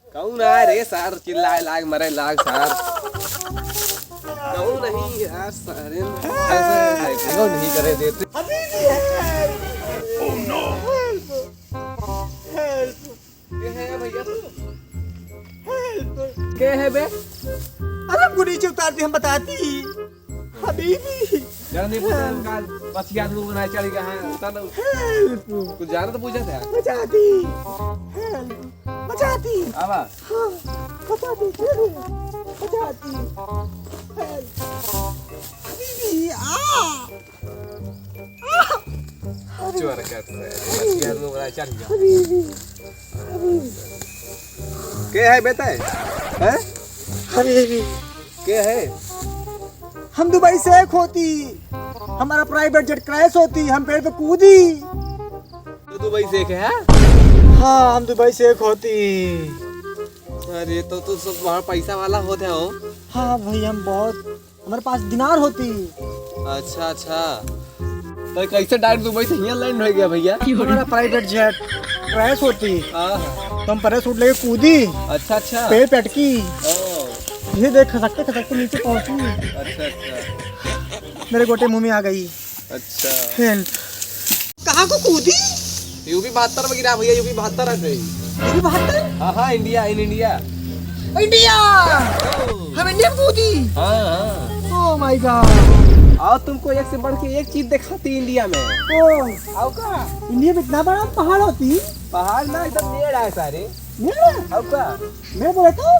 कहूँ ना रे सर चिल्लाए लाग मरे लाग सर कहूँ नहीं यार सर क्यों नहीं करे देते ओह नो हेल्प क्या है भैया क्या है बे अरे हमको नीचे उतार दी हम बताती हबीबी जाने का बस याद लोग बनाए चल गया है तब कुछ जाना तो पूछा था बचाती हेल्प बचाती आवा हाँ बचाती बचाती हेल्प हबीबी चोर करते हैं बस याद लोग बनाए चल गया हबीबी क्या है बेटा है हबीबी क्या है हम दुबई से एक होती हमारा प्राइवेट जेट क्रैश होती हम पेड़ पे कूदी तो दुबई से क्या है हाँ हम दुबई से एक होती अरे तो तू सब वहाँ पैसा वाला होते हो हाँ भाई हम बहुत हमारे पास दिनार होती अच्छा अच्छा तो कैसे डायरेक्ट दुबई से यहाँ लैंड हो गया भैया हमारा प्राइवेट जेट क्रैश होती हाँ तो हम पैराशूट लेके कूदी अच्छा अच्छा पेड़ पे अटकी ओह, ये देख खसकते नीचे पहुंची अच्छा अच्छा मेरे गोटे मुंह में आ गई अच्छा हेल्प कहाँ को कूदी यूपी 72 में गिरा भैया यूपी 72 है गई मेरी बात है हाँ हाँ इंडिया इन इंडिया इंडिया हम इंडिया में कूदी हाँ हाँ ओह माय गॉड आओ तुमको एक से बढ़ के एक चीज दिखाती इंडिया में ओह आओ का इंडिया में इतना बड़ा पहाड़ होती पहाड़ ना एकदम पेड़ है सारे मेरा आओ का मैं बोले तो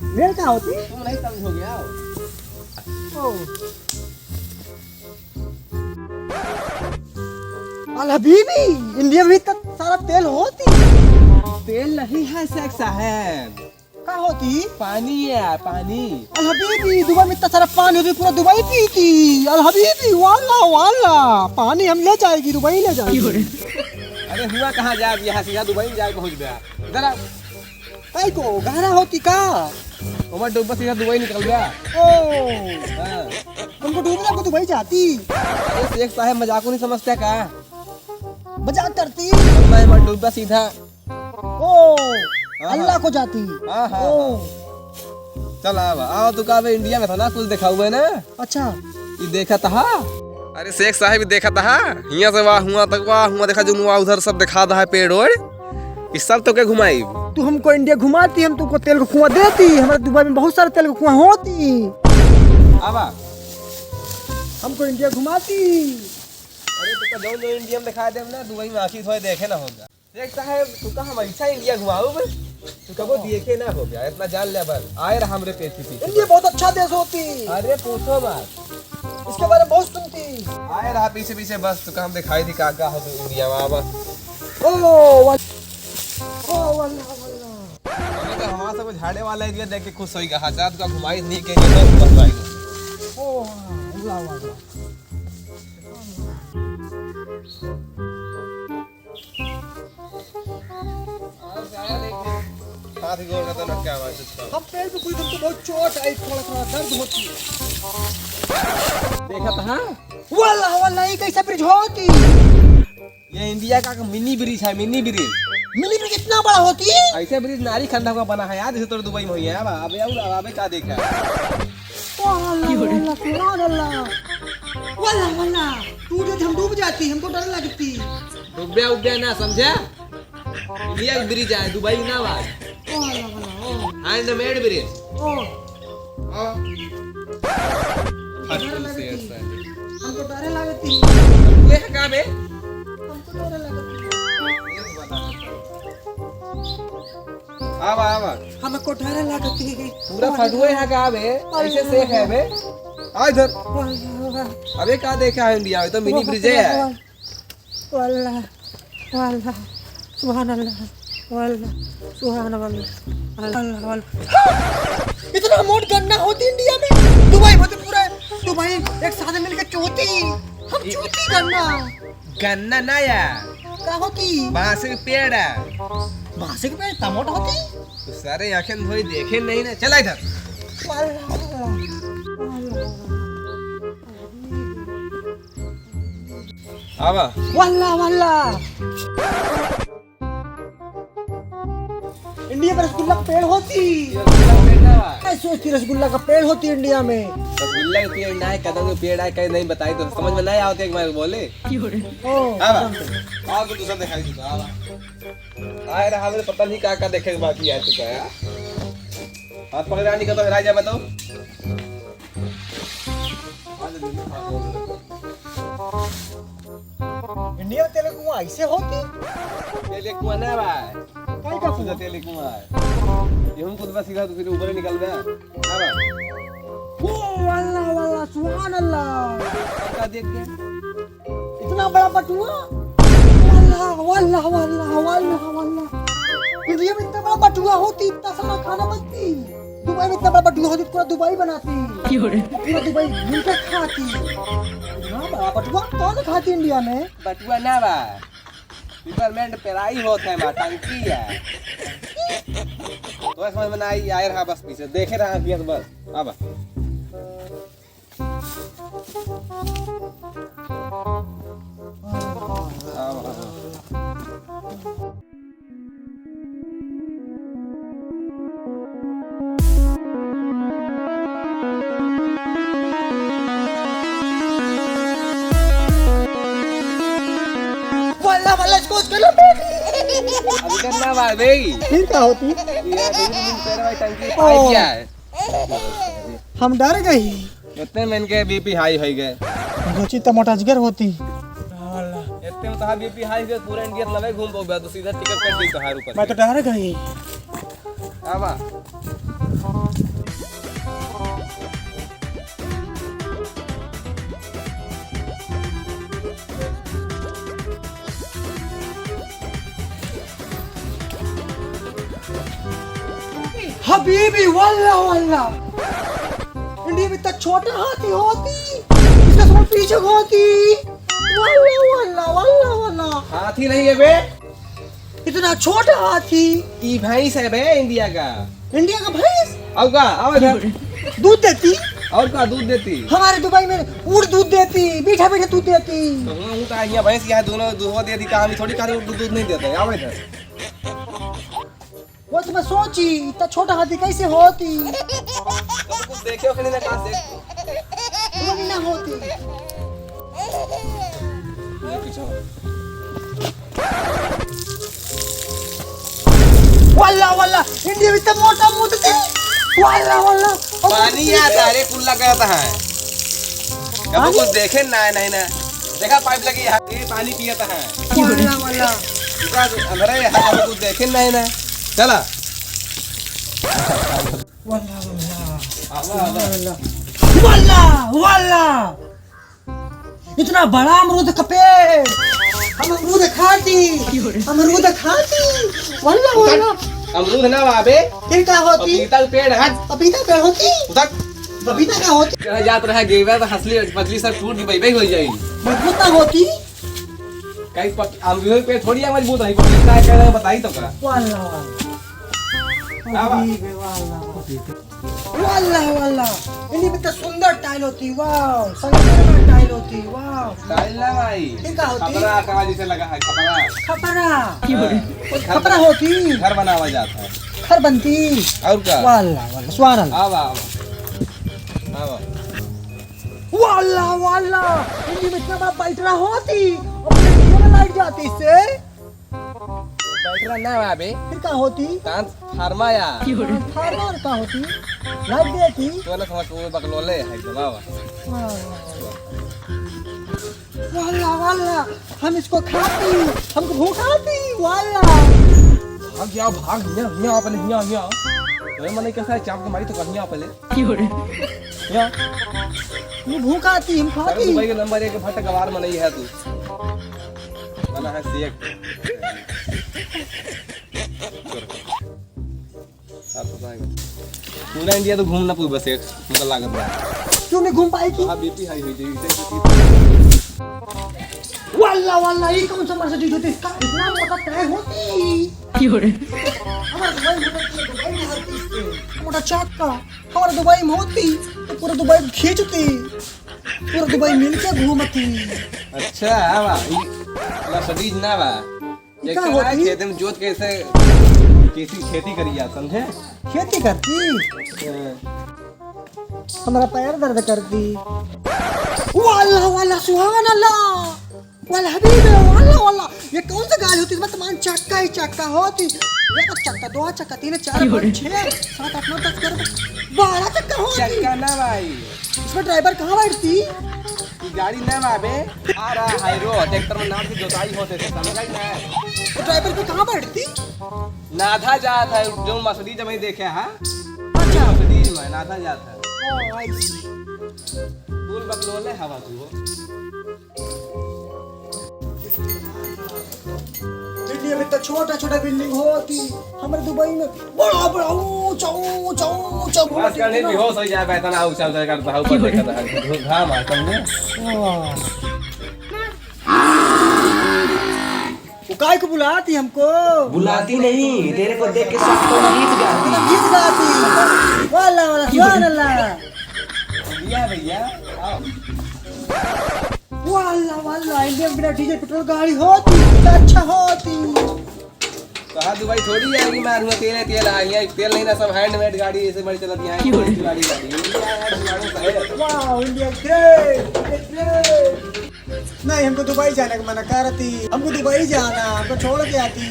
मेरे क्या होती तुम नहीं समझोगे आओ अल हबीबी इंडिया में इतना सारा तेल होती तेल नहीं है शेख साहब क्या होती पानी है पानी अल हबीबी दुबई में इतना सारा पानी होती पूरा दुबई पीती अल हबीबी वाला वाला पानी हम ले जाएगी दुबई ले जाएगी अरे हुआ कहाँ जाए यहाँ से यहाँ दुबई में जाए पहुँच गया जरा आई को गहरा होती का उमर डूब सीधा दुबई निकल गया ओ हाँ। तुमको डूबना को दुबई जाती अरे शेख साहब मजाक को नहीं समझते का मजाक करती मैं उमर डूब सीधा ओ अल्लाह को जाती हाँ हाँ ओ चल आओ तू का इंडिया में था ना कुछ देखा हुआ है ना अच्छा ये देखा था अरे शेख साहब देखा था यहाँ से वाह हुआ देखा जो वहाँ उधर सब दिखा था पेड़ ओड़ इस सब तो क्या घुमाई तू हमको इंडिया घुमाती हम तुमको तेल का कुआं देती हमारे दुबई में बहुत सारे तेल का कुआं होती आवा हमको इंडिया घुमाती अरे तो जो इंडिया में दिखा दे ना दुबई में आखिर थोड़े देखे ना होगा शेख साहब तू का हमेशा इंडिया घुमाओ बे तू कबो देखे ना हो गया इतना जान ले बस आए रहा हमरे पेट पीछे इंडिया बहुत अच्छा देश होती अरे पूछो बात इसके बारे में बहुत सुनती आए रहा पीछे पीछे बस तू हम दिखाई दी का हो तो इंडिया में आवा ओ वल्ला तो हमारा सब झाड़े वाला एरिया देख के खुश होई कहा जा तू घुमाई नहीं के लिए तो बस आई ओ वल्ला वल्ला हाथ गोल का तो न क्या आवाज हम पेड़ पे कोई तुमको बहुत चोट आई थोड़ा थोड़ा दर्द होती देखा था वल्ला वल्ला ये कैसा ब्रिज होती ये इंडिया का मिनी ब्रिज है मिनी ब्रिज मिनी ब्रिज इतना बड़ा होती ऐसे ब्रिज नारी खंडा का बना है यार जैसे तो दुबई में हुई है अबे अबे क्या देखा वल्ला वल्ला तू जो हम डूब जाती हमको डर लगती डूबे उबे ना समझा इंडिया ब्रिज है दुबई ना बात हैंडमेड ब्रिज हमको डर लगती ये है कहां बे हमको डर लगती आवा हमको डर लगती पूरा फटुए है कहां बे ऐसे सेफ है बे आ इधर अबे क्या देखा है इंडिया में तो मिनी ब्रिज है वल्ला वल्ला सुभान अल्लाह वल्ला सुभान अल्लाह इतना मोट गन्ना होती इंडिया में दुबई में तो पूरा दुबई एक साथ मिलकर चोती हम चोती गन्ना ना यार क्या होती बांस के पेड़ है बांसे के पेड़ टमाटर होती तो सारे आंखें धोई देखे नहीं ना चला इधर आवा वाला वाला इंडिया में रसगुल्ला का पेड़ होती। मैं सोचती रसगुल्ला का पेड़ होती इंडिया में। रसगुल्ला के पेड़ ना है, कदम के पेड़ है, कहीं नहीं बताई तो समझ में नहीं आते एक बार बोले। ओ आवा आवा दूसरा दिखाई दूसरा आवा आए रहा, पता नहीं क्या देखे के बाकी है चुका है। हाथ पकड़ानी का तो राजा बताओ। इंडिया में तेलुगु ऐसे होती। तेले कुआं ना भाई, काय का सीधा तेले कुआं है ये, हम खुद बस सीधा तो फिर ऊपर निकल गया। आवा ओ वाला वाला सुभान अल्लाह, क्या देख के इतना बड़ा बटुआ। वाला वाला वाला वाला वाला इंडिया में इतना बड़ा बटुआ होती, इतना सारा खाना बनती। दुबई में इतना बड़ा बटुआ होती, पूरा दुबई बनाती, पूरा दुबई मिलकर खाती। इतना बड़ा बटुआ कौन खाती इंडिया में? बटुआ ना बा, पिपरमेंट पेराई होता है, टंकी है तो समझ में ना आई। आए रहा बस पीछे देखे रहा पिया बस। आवा वाला वाला इसको चलो अभी करना बा भाई। फिर क्या होती? ये दिन पेराई टंकी पाई क्या है, हम डर गई। इतने में इनके बीपी हाई हो गए। सोची टमाटरजगर होती। इतने में तो बीपी हाई गए, पूरा इंडिया लवे घूम पाओगे तो सीधा टिकट कर दी तो हार ऊपर। मैं तो डर गई। आवा हबीबी वाला वाला इंडिया में इतना छोटा हाथी होती, इसका सब पीछे होती। वाला वाला वाला वाला हाथी नहीं है बे, इतना छोटा हाथी। ई भैंस है बे इंडिया का। इंडिया का भैंस आओ का आओ इधर, दूध देती। और का दूध देती हमारे दुबई में ऊँट दूध देती, मीठा मीठा दूध देती। तो हूं तो यहाँ भैंस यहाँ दोनों दूध देती, कहां थोड़ी कहां दूध नहीं देते। आओ इधर, वो तो मैं सोची इतना छोटा हाथी कैसे होती। तो कुछ देखे हो ना कहां से वो भी ना होती। ये पीछे वाला वाला इंडिया में इतना मोटा मुंह थी। वाला वाला पानी आता है, कुल्ला करता है। कभी कुछ देखे ना नहीं ना देखा, पाइप लगी है ये पानी पियाता है। वाला वाला अंदर है कभी कुछ देखे नहीं ना। चला वाला आवा आवा वाला वाला इतना बड़ा अमरूद का पेड़। हम अमरूद खाती, अमरूद खाती। वाला वाला अमरूद ना बाबे, फिर क्या होती? पपीता का पेड़ है। पपीता पेड़ होती। उधर पपीता क्या होती? कहाँ जात रहा गिरवा तो हंसली पतली सर टूट गई भाई हो जाएगी। मजबूत ना होती। कहीं अमरूद पे थोड़ी मजबूत है, पपीता है कहना बताई तो करा। वाला आवा। वाला वाला इंडिया में तो सुंदर टाइल होती। वाह संगमरमर टाइल होती। वाह टाइल ना भाई, फिर क्या होती? खपरा कवाजी से लगा है, खपरा खपरा खपरा होती। घर बनावा जाता है। घर बनती। और क्या वाला वाला स्वारल। आवा आवा आवा वाला वाला इंडिया में इतना बड़ा बैटरा होती, अपने घर में लाइट जाती इससे। बैठना ना बाबे, फिर क्या होती? कांच फरमाया फार्मर क्या होती? लाइट देती। तो ना समझ वो बकलोले है जब आवा। वाला वाला हम इसको खाती, हमको भूख आती। वाला भाग जाओ भाग, यहाँ पहले यहाँ तो मैंने कैसा चाप के मारी तो कहीं यहाँ पहले यहाँ ये भूख आती, हम अरे खाती। दुबई के नंबर 1 भट्ट गवार में नहीं है तू, मना है सेक पूरा इंडिया तो घूमना पूरी बस एक मतलब लागत है। क्यों नहीं घूम पाएगी? हाँ बीपी हाई हुई थी वाला वाला ये कौन सा मर्सिडीज होती? इसका इतना मोटा टायर होती। हमारे दुबई में दुबई में होती इसके मोटा चक्का। हमारे दुबई में होती तो पूरा दुबई खींचती, पूरा दुबई मिलके घूमती। अच्छा है बा मर्सिडीज ना बा ई एक का तो होती? खेत में जोत कैसे कैसी खेती करिया समझे खेती करती हाँ। हमारा पैर दर्द करती वाला वाला सुहान अल्लाह वाला हबीबे वाला वाला ये कौन सा गाड़ी होती है इसमें तमाम चक्का ही चक्का होती एक चक्का दो चक्का तीन चार पाँच छः 7 8 9 10 12 चक्का होती चक्का ना भाई इसमें ड्राइवर कहाँ बैठती ई गाड़ी ना बाबे आ रहा हाईरो ट्रैक्टर में नाम की जोताई होते थे समझ आई ना तो ड्राइवर पे कहाँ बैठती नाथा जात है जो मर्सिडीज में देखे हैं अच्छा मर्सिडीज में नाथा जात है ओ आई सी फूल बकलोले हवा तू हो दिल्ली में तो छोटा छोटा बिल्डिंग होती हमारे दुबई में बड़ा बड़ा ऊंचा ऊंचा ऊंचा बस करने बेहोश हो जाए बैठा ना उछल चल करता है ऊपर देखता है घाम आ समझे वो काय को बुलाती हमको बुलाती नहीं, तेरे को देख के सब तो गीत गाती। गीत गाती वाला वाला सुभान अल्लाह भैया भैया आओ वाला वाला इंडिया में बिना डीजल पेट्रोल गाड़ी होती तो अच्छा होती कहा दुबई थोड़ी आएगी मारूंगा तेल तेल आई है तेल नहीं ना सब हैंडमेड गाड़ी ऐसे बड़ी चलती है गाड़ी वाह इंडिया ग्रेट नहीं हमको दुबई जाने का मना करती हमको दुबई जाना हमको छोड़ के आती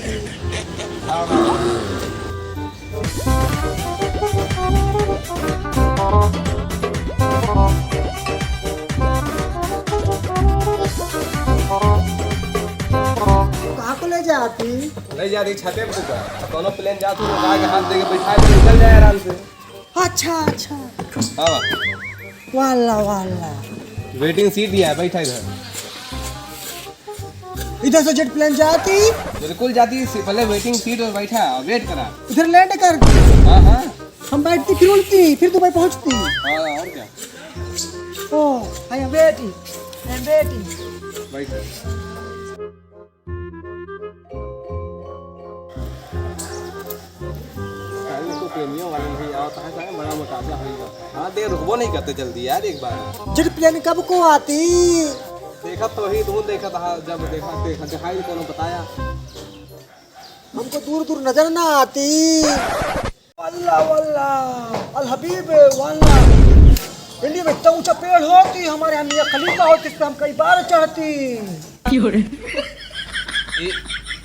कहाँ को ले जाती नहीं जा रही छते पे तो दोनों प्लेन जा तू आगे हाथ दे के बैठा के निकल जाए आराम से अच्छा अच्छा हां वाला वाला वेटिंग सीट दिया है बैठा इधर इधर से जेट प्लेन जाती बिल्कुल जाती पहले वेटिंग सीट और बैठा और वेट करा इधर लैंड करती हां हां हम बैठती फिर उड़ती फिर दुबई पहुंचती हां और क्या ओ आई एम वेटिंग बैठ को प्रेमियों वाले भी आता है सारे बड़ा मुकाबला होगा हां देर रुकबो नहीं करते जल्दी यार एक बार जेट प्लेन कब को आती देखा तो ही तुम देखा था जब देखा दिखाई कोनो बताया हमको दूर दूर नजर ना आती वल्ला वल्ला अल हबीब वल्ला इंडिया में इतना ऊंचा पेड़ होती हमारे यहाँ मियां खलीफा होती इस पे हम कई बार चढ़ती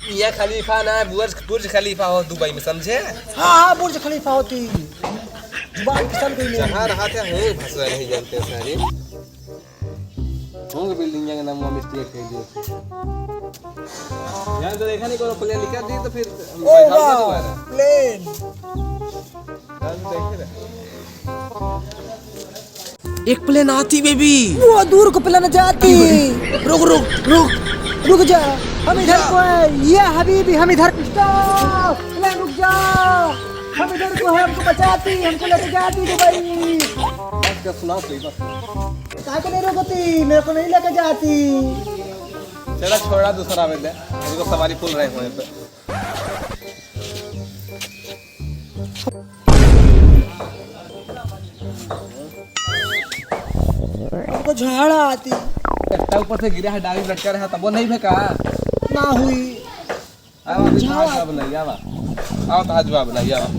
मियां खलीफा ना बुर्ज खलीफा हो दुबई में समझे हाँ हाँ बुर्ज खलीफा होती जुबान फिसल गई मेरी जहाँ रहते हैं भाषा नहीं जानते सारे होंगे बिल्डिंग का नाम मिस्टेक है जो यार तो देखा नहीं कोनो प्लेन निकल दी तो फिर ओ वाह प्लेन देखे ना एक प्लेन आती बेबी। वो दूर को प्लेन जाती रुक रुक रुक रुक जा हम इधर को है ये हबीबी हम इधर स्टॉप प्लेन रुक जा हम इधर को है हमको बचाती हमको लेके जाती दुबई बस क्या सुनाओ सही बस काहे को नहीं रोकती मेरे को नहीं लेके जाती चला छोड़ा दूसरा में दे मुझको सवारी फुल रहे हुए पे हमको झाड़ा आती कट्टा ऊपर से गिरा है डाली लटका रहा तब वो नहीं फेंका ना हुई आओ अभी जवाब बनाइए आओ आओ तो जवाब बनाइए आओ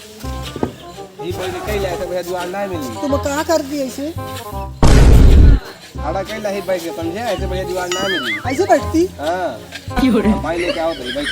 ये कोई कई लाए थे भैया जवाब नहीं मिली तुम कहाँ कर दी ऐसे आड़ा कई लाही बैठ के समझे ऐसे भैया जवाब नहीं मिली ऐसे बैठती हां भाई लेके आओ तो बैठ